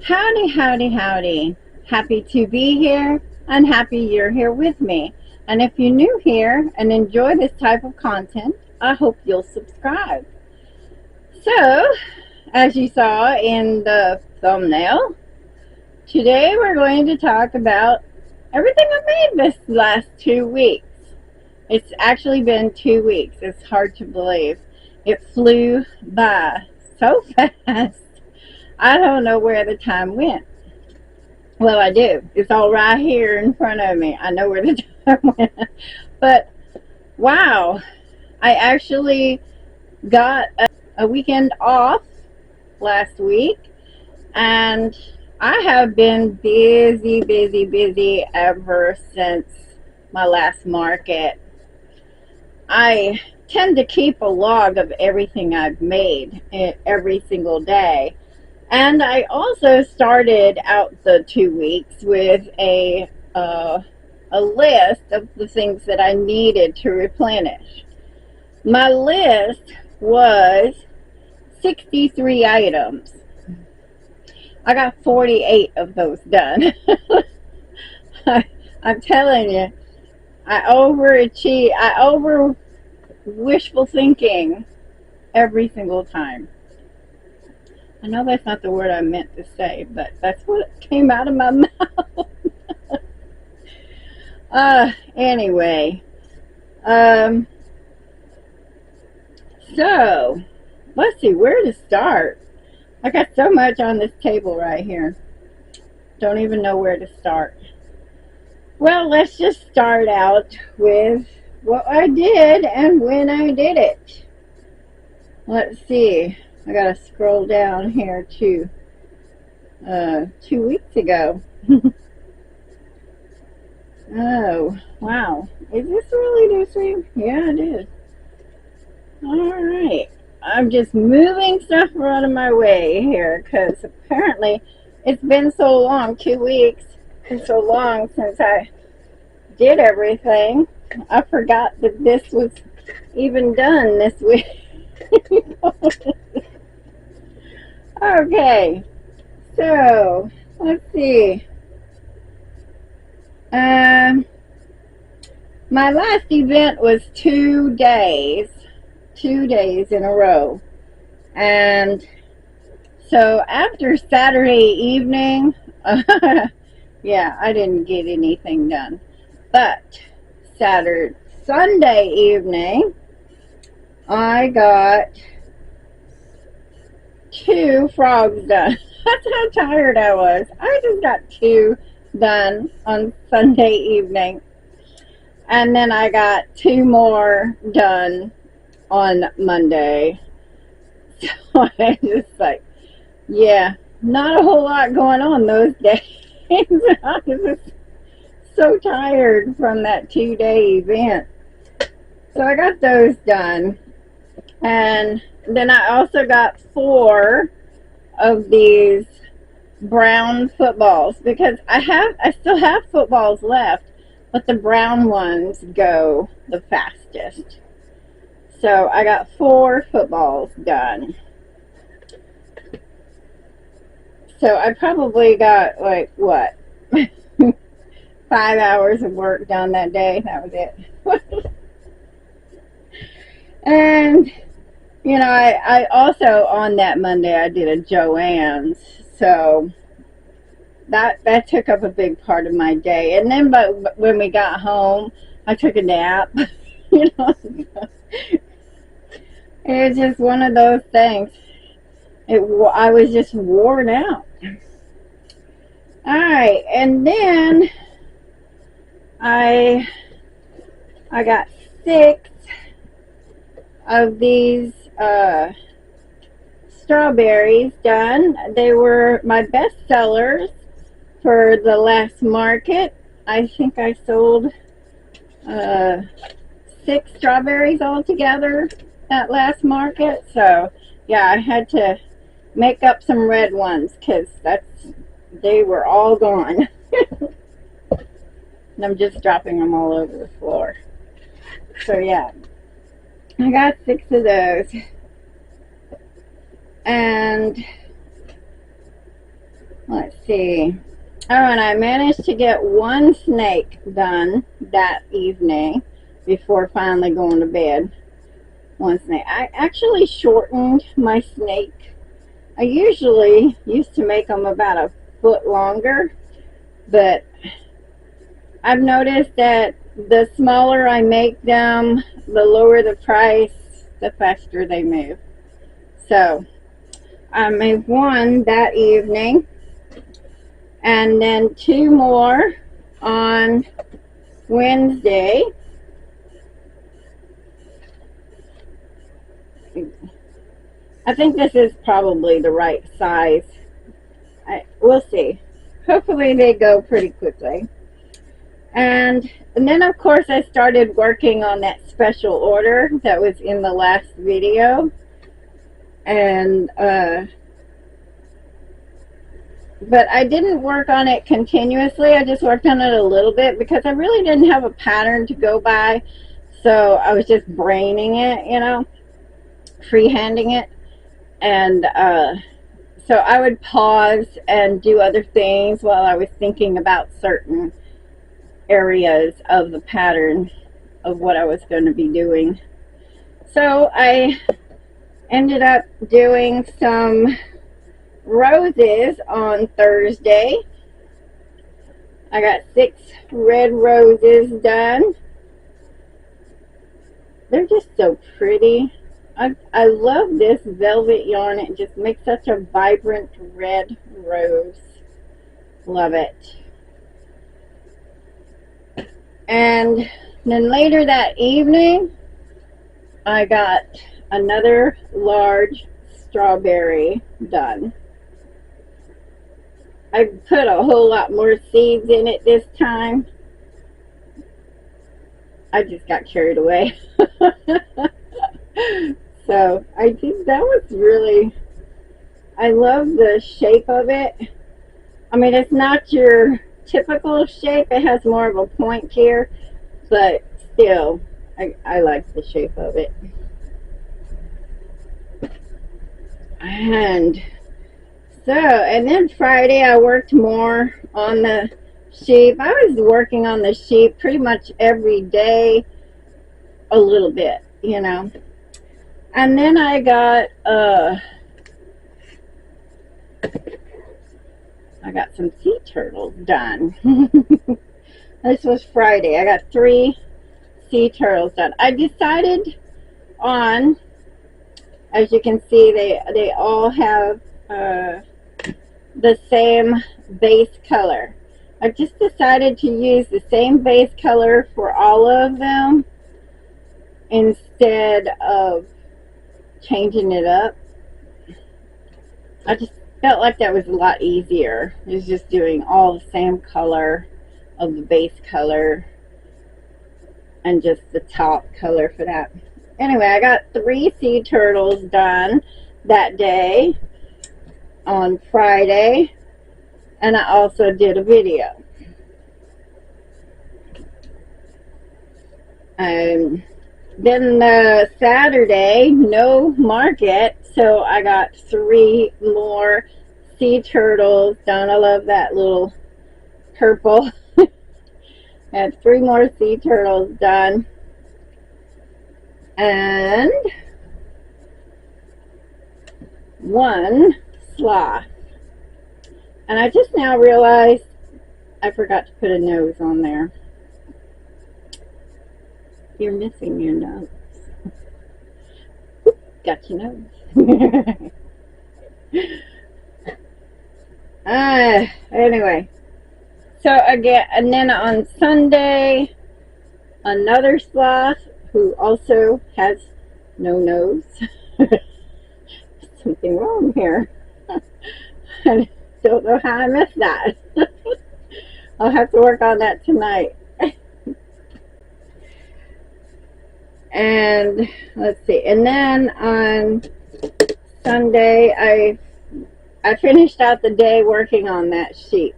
Howdy, howdy, howdy. Happy to be here and happy you're here with me. And if you're new here and enjoy this type of content, I hope you'll subscribe. So, as you saw in the thumbnail, today we're going to talk about everything I made this last 2 weeks. It's actually been 2 weeks. It's hard to believe. It flew by so fast. I don't know where the time went. Well, I do. It's all right here in front of me. I know where the time went. But, wow. I actually got a weekend off last week. And I have been busy ever since my last market. I tend to keep a log of everything I've made every single day. And I also started out the 2 weeks with a list of the things that I needed to replenish. My list was 63 items. I got 48 of those done. I'm telling you, I overachieve. I over wishful thinking every single time. I know that's not the word I meant to say, but that's what came out of my mouth. Anyway, so let's see where to start. I got so much on this table right here. Don't even know where to start. Well, let's just start out with what I did and when I did it. Let's see. I gotta scroll down here to 2 weeks ago. Oh, wow. Is this really this week? Yeah, it is. Alright. I'm just moving stuff out of my way here because apparently it's been so long, 2 weeks, and so long since I did everything. I forgot that this was even done this week. Okay, so let's see. My last event was 2 days in a row, and so after Saturday evening, yeah, I didn't get anything done. But Sunday evening, I got 2 frogs done. That's how tired I was. I just got 2 done on Sunday evening. And then I got 2 more done on Monday. So I just yeah, not a whole lot going on those days. I was just so tired from that 2-day event. So I got those done. And then I also got 4 of these brown footballs because I still have footballs left, but the brown ones go the fastest. So I got 4 footballs done. So I probably got 5 hours of work done that day. That was it. And you know, I also on that Monday I did a Joann's, so that took up a big part of my day. And then, but when we got home, I took a nap. You know, it was just one of those things. I was just worn out. All right, and then I got 6 of these strawberries done. They were my best sellers for the last market. I think I sold 6 strawberries altogether at last market. So yeah, I had to make up some red ones because they were all gone. And I'm just dropping them all over the floor. So yeah. I got 6 of those. And let's see. Oh, and I managed to get one snake done that evening before finally going to bed. One snake. I actually shortened my snake. I usually used to make them about a foot longer, but I've noticed that the smaller I make them, the lower the price, the faster they move. So I made one that evening, and then 2 more on Wednesday. I think this is probably the right size. We'll see. Hopefully they go pretty quickly. And then of course I started working on that special order that was in the last video. And but I didn't work on it continuously. I just worked on it a little bit because I really didn't have a pattern to go by. So I was just braining it, you know, freehanding it. And so I would pause and do other things while I was thinking about certain areas of the pattern of what I was going to be doing. So I ended up doing some roses on Thursday. I got 6 red roses done. They're just so pretty. I love this velvet yarn. It just makes such a vibrant red rose. Love it. And then later that evening, I got another large strawberry done. I put a whole lot more seeds in it this time. I just got carried away. So that was really, I love the shape of it. I mean, it's not your typical shape. It has more of a point here, but still, I like the shape of it. And so, and then Friday I worked more on the sheep. I was working on the sheep pretty much every day, a little bit, you know. And then I got some sea turtles done. This was Friday. I got 3 sea turtles done. I decided on, as you can see, they all have the same base color. I just decided to use the same base color for all of them instead of changing it up. I just felt like that was a lot easier. It was just doing all the same color of the base color and just the top color for that. Anyway, I got 3 sea turtles done that day on Friday, and I also did a video. Then Saturday, no market, so I got 3 more sea turtles done. I love that little purple. I had 3 more sea turtles done. And 1 sloth. And I just now realized I forgot to put a nose on there. You're missing your nose. Got your nose. Anyway. So again, and then on Sunday, another sloth who also has no nose. Something wrong here. I don't know how I missed that. I'll have to work on that tonight. And let's see, and then on Sunday I finished out the day working on that sheep.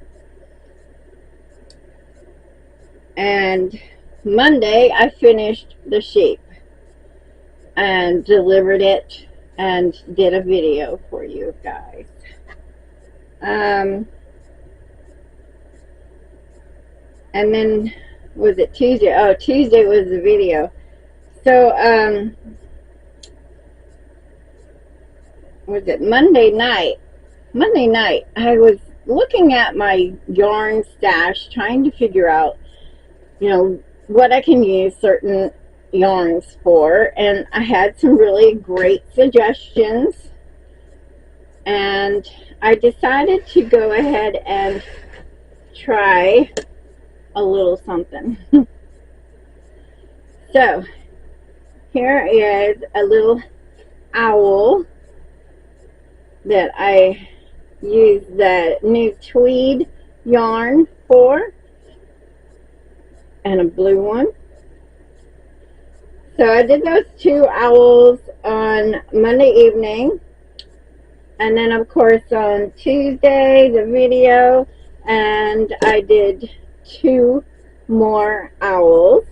And Monday I finished the sheep. and delivered it and did a video for you guys. And then, was it Tuesday? Oh, Tuesday was the video. So, was it Monday night? Monday night, I was looking at my yarn stash, trying to figure out, you know, what I can use certain yarns for, and I had some really great suggestions, and I decided to go ahead and try a little something. So here is a little owl that I use the new tweed yarn for, and a blue one. So I did those two owls on Monday evening, and then of course on Tuesday the video, and I did two more owls.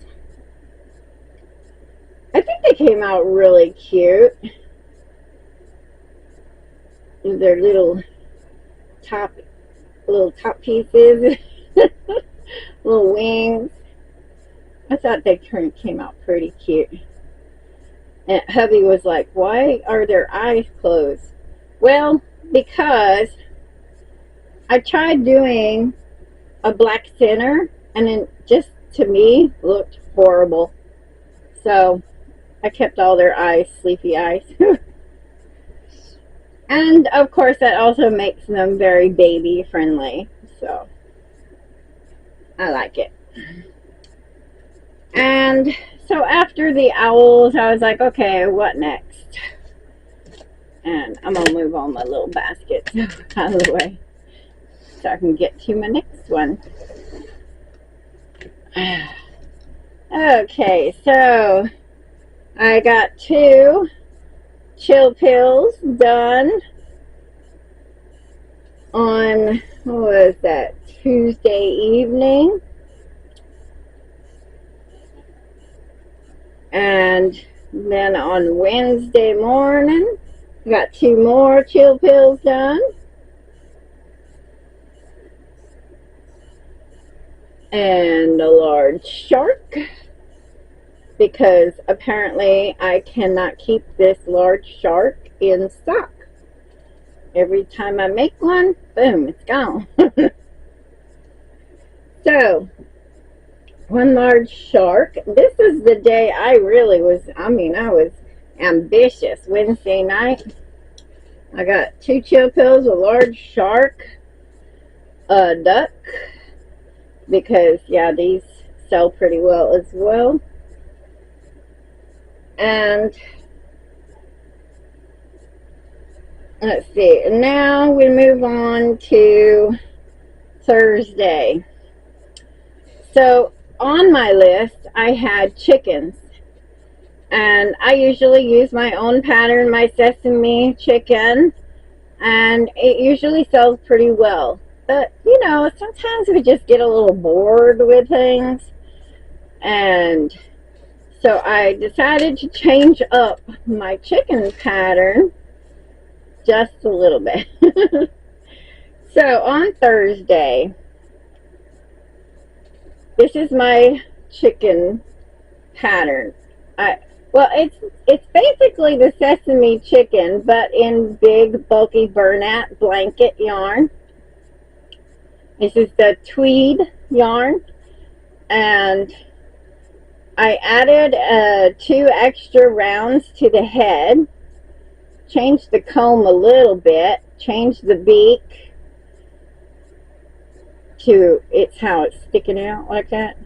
I think they came out really cute. They're little top pieces, little wings. I thought they came out pretty cute. And hubby was like, why are their eyes closed? Well, because I tried doing a black center, and it just, to me, looked horrible. So I kept all their eyes sleepy eyes. And of course that also makes them very baby friendly. So I like it. And so after the owls, I was like, okay, what next? And I'm going to move all my little baskets out of the way so I can get to my next one. Okay, so I got two chill pills done on, what was that, Tuesday evening. And then on Wednesday morning, I got two more chill pills done. And a large shark, because apparently I cannot keep this large shark in stock. Every time I make one, boom, it's gone. So, one large shark. This is the day I really was, I was ambitious. Wednesday night, I got two chill pills, a large shark, a duck, because, yeah, these sell pretty well as well. And let's see, now we move on to Thursday. So on my list I had chickens, and I usually use my own pattern, my sesame chicken, and it usually sells pretty well. But you know, sometimes we just get a little bored with things, and so I decided to change up my chicken pattern just a little bit. So on Thursday, this is my chicken pattern. Well, it's basically the sesame chicken, but in big, bulky Bernat blanket yarn. This is the tweed yarn, and I added 2 extra rounds to the head, changed the comb a little bit, changed the beak to it's how it's sticking out like that,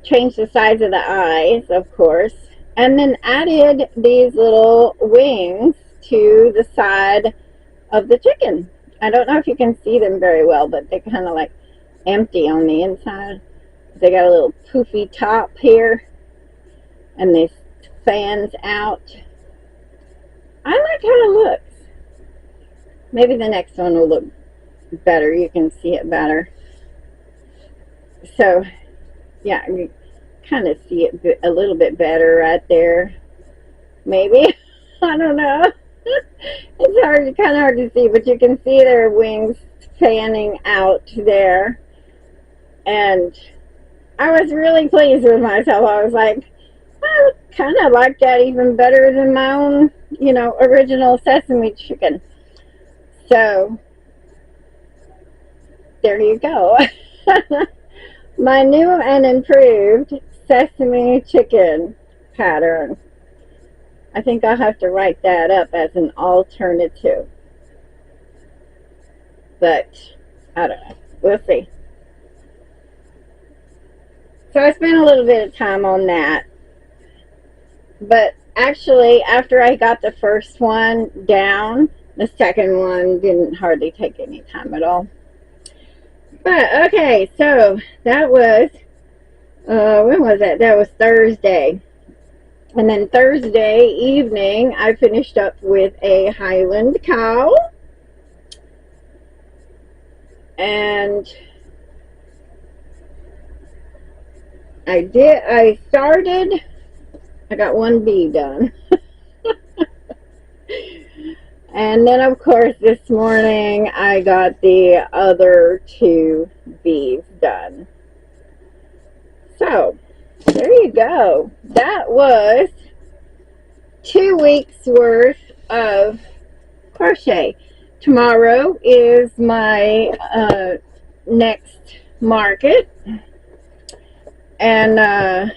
changed the size of the eyes, of course, and then added these little wings to the side of the chicken. I don't know if you can see them very well, but they're kind of like empty on the inside. They got a little poofy top here, and this fans out. I like how it looks. Maybe the next one will look better. You can see it better. So, yeah, you kind of see it a little bit better right there. maybe. I don't know. It's kind of hard to see, but you can see their wings fanning out there. And I was really pleased with myself. I was like, I kind of like that even better than my own, original sesame chicken. So, there you go. My new and improved sesame chicken pattern. I think I'll have to write that up as an alternative. But, I don't know. We'll see. So I spent a little bit of time on that. But actually, after I got the first one down, the second one didn't hardly take any time at all. But, okay, so that was, when was that? That was Thursday. And then Thursday evening, I finished up with a Highland cow. And I got one bee done. And then, of course, this morning, I got the other 2 bees done. So, there you go. That was 2 weeks worth of crochet. Tomorrow is my next market. And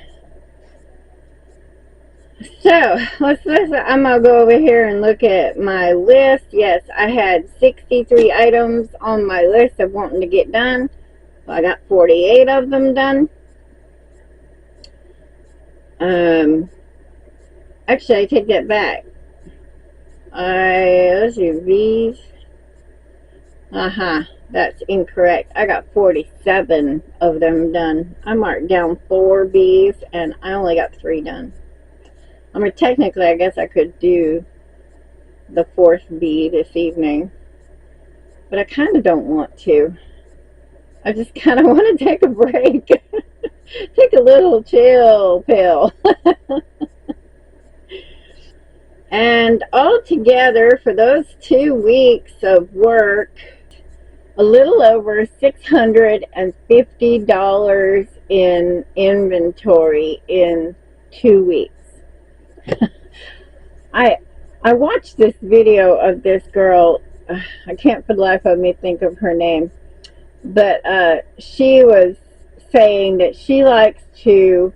so I'm gonna go over here and look at my list. Yes, I had 63 items on my list of wanting to get done. So I got 48 of them done. Actually, I take that back. Let's see, these. That's incorrect. I got 47 of them done. I marked down 4 bees, and I only got 3 done. I mean, technically, I guess I could do the 4th bee this evening, but I kind of don't want to. I just kind of want to take a break. Take a little chill pill. And altogether, for those 2 weeks of work, a little over $650 in inventory in 2 weeks. I watched this video of this girl. I can't for the life of me think of her name, but she was saying that she likes to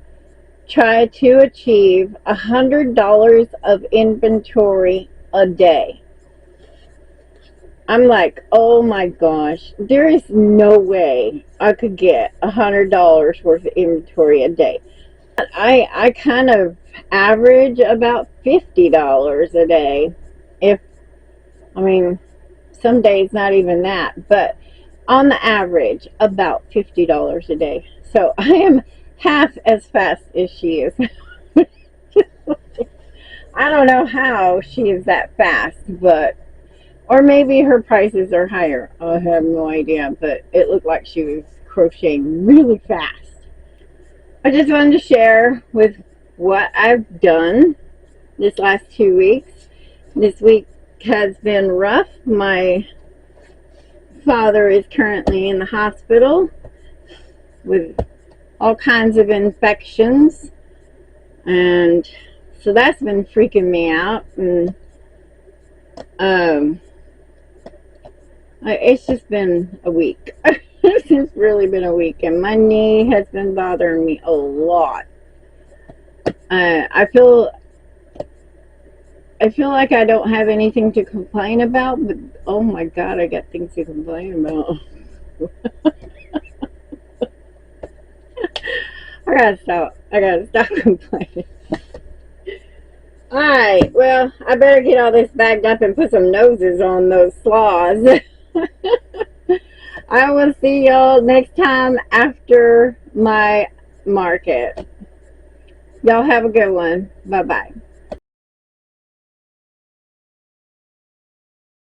try to achieve $100 of inventory a day. I'm like, oh my gosh, there is no way I could get $100 worth of inventory a day. I kind of average about $50 a day. Some days not even that, but on the average, about $50 a day. So I am half as fast as she is. I don't know how she is that fast, or maybe her prices are higher. I have no idea, but it looked like she was crocheting really fast. I just wanted to share with what I've done this last 2 weeks. This week has been rough. My father is currently in the hospital with all kinds of infections, and so that's been freaking me out. And it's just been a week. It's just really been a week, and my knee has been bothering me a lot. I feel like I don't have anything to complain about, but oh my god, I got things to complain about. I gotta stop complaining. Alright, well, I better get all this bagged up and put some noses on those sloths. I will see y'all next time after my market. Y'all have a good one. Bye-bye.